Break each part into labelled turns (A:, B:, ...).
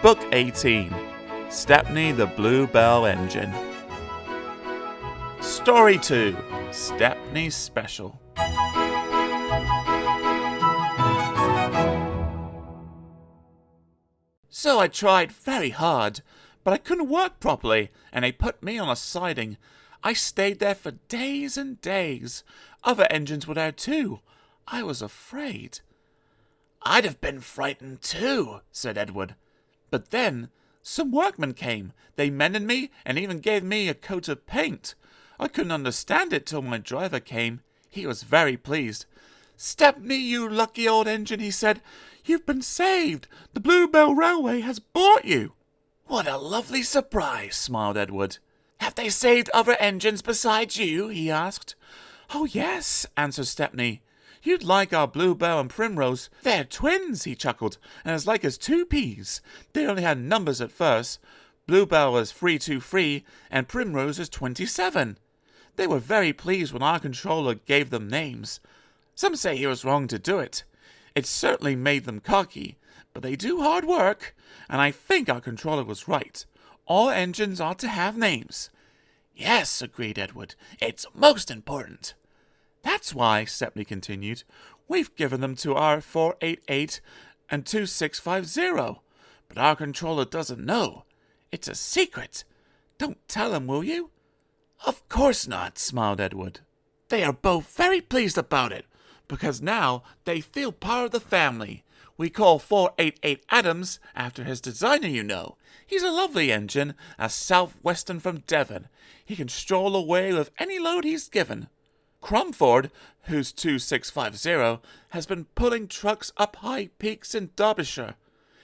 A: Book 18, Stepney the Bluebell Engine. Story 2, Stepney's Special. So I tried very hard, but I couldn't work properly, and they put me on a siding. I stayed there for days and days. Other engines were there too. I was afraid. I'd have been frightened too, said Edward. But then some workmen came. They mended me and even gave me a coat of paint. I couldn't understand it till my driver came. He was very pleased. "Stepney, you lucky old engine," he said. "You've been saved. The Bluebell Railway has bought you." "What a lovely surprise," smiled Edward. "Have they saved other engines besides you?" he asked. "Oh, yes," answered Stepney. "You'd like our Bluebell and Primrose. They're twins," he chuckled, "and as like as two peas. They only had numbers at first. Bluebell was 323, and Primrose is 27. They were very pleased when our controller gave them names. Some say he was wrong to do it. It certainly made them cocky, but they do hard work, and I think our controller was right. All engines ought to have names." "Yes," agreed Edward. "It's most important." "That's why," Stepney continued, "we've given them to our 488 and 2650. But our controller doesn't know. It's a secret. Don't tell him, will you?" "Of course not," smiled Edward. "They are both very pleased about it, because now they feel part of the family. We call 488 Adams after his designer, you know. He's a lovely engine, a southwestern from Devon. He can stroll away with any load he's given. Crumford, who's 2650, has been pulling trucks up high peaks in Derbyshire.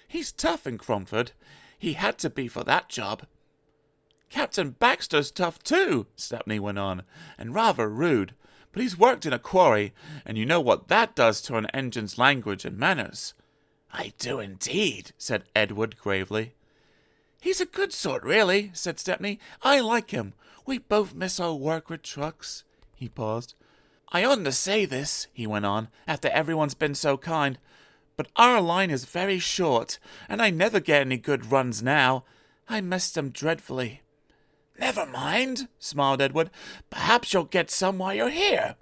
A: He's tough in Crumford. He had to be for that job." "Captain Baxter's tough too," Stepney went on, "and rather rude. But he's worked in a quarry, and you know what that does to an engine's language and manners." "I do indeed," said Edward gravely. "He's a good sort, really," said Stepney. "I like him. We both miss our work with trucks." He paused. "I oughtn't to say this," he went on, "after everyone's been so kind, but our line is very short, and I never get any good runs now. I miss them dreadfully." "Never mind," smiled Edward. "Perhaps you'll get some while you're here."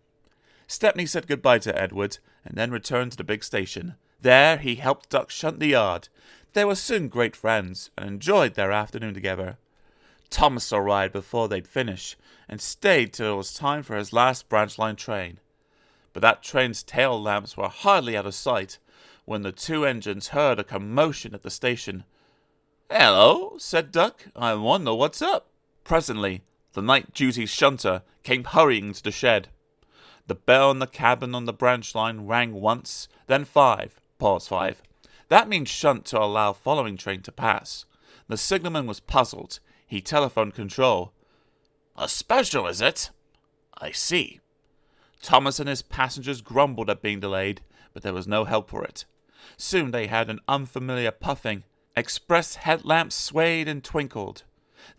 A: Stepney said goodbye to Edward, and then returned to the big station. There he helped Duck shunt the yard. They were soon great friends, and enjoyed their afternoon together. Thomas arrived before they'd finish, and stayed till it was time for his last branch line train. But that train's tail lamps were hardly out of sight, when the two engines heard a commotion at the station. "Hello," said Duck. "I wonder what's up." Presently, the night duty shunter came hurrying to the shed. The bell in the cabin on the branch line rang once, then 5. Pause 5. That means shunt to allow following train to pass. The signalman was puzzled. He telephoned control. "A special, is it?" "I see." Thomas and his passengers grumbled at being delayed, but there was no help for it. Soon they had an unfamiliar puffing. Express headlamps swayed and twinkled.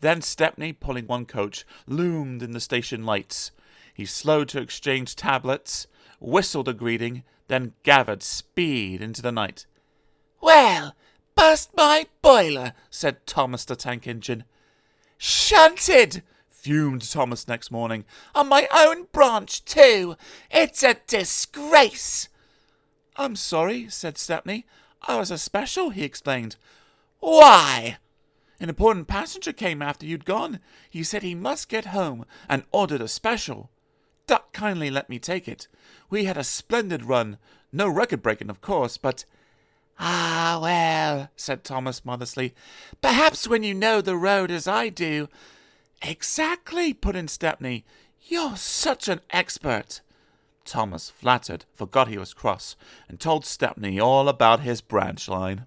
A: Then Stepney, pulling one coach, loomed in the station lights. He slowed to exchange tablets, whistled a greeting, then gathered speed into the night. "Well, bust my boiler," said Thomas the tank engine. "Shunted," fumed Thomas next morning. "On my own branch, too. It's a disgrace." "I'm sorry," said Stepney. "I was a special," he explained. "Why?" "An important passenger came after you'd gone. He said he must get home, and ordered a special. Duck kindly let me take it. We had a splendid run. No record-breaking, of course, but—" "Ah, well," said Thomas modestly, "perhaps when you know the road as I do—" "Exactly," put in Stepney. "You're such an expert." Thomas, flattered, forgot he was cross, and told Stepney all about his branch line.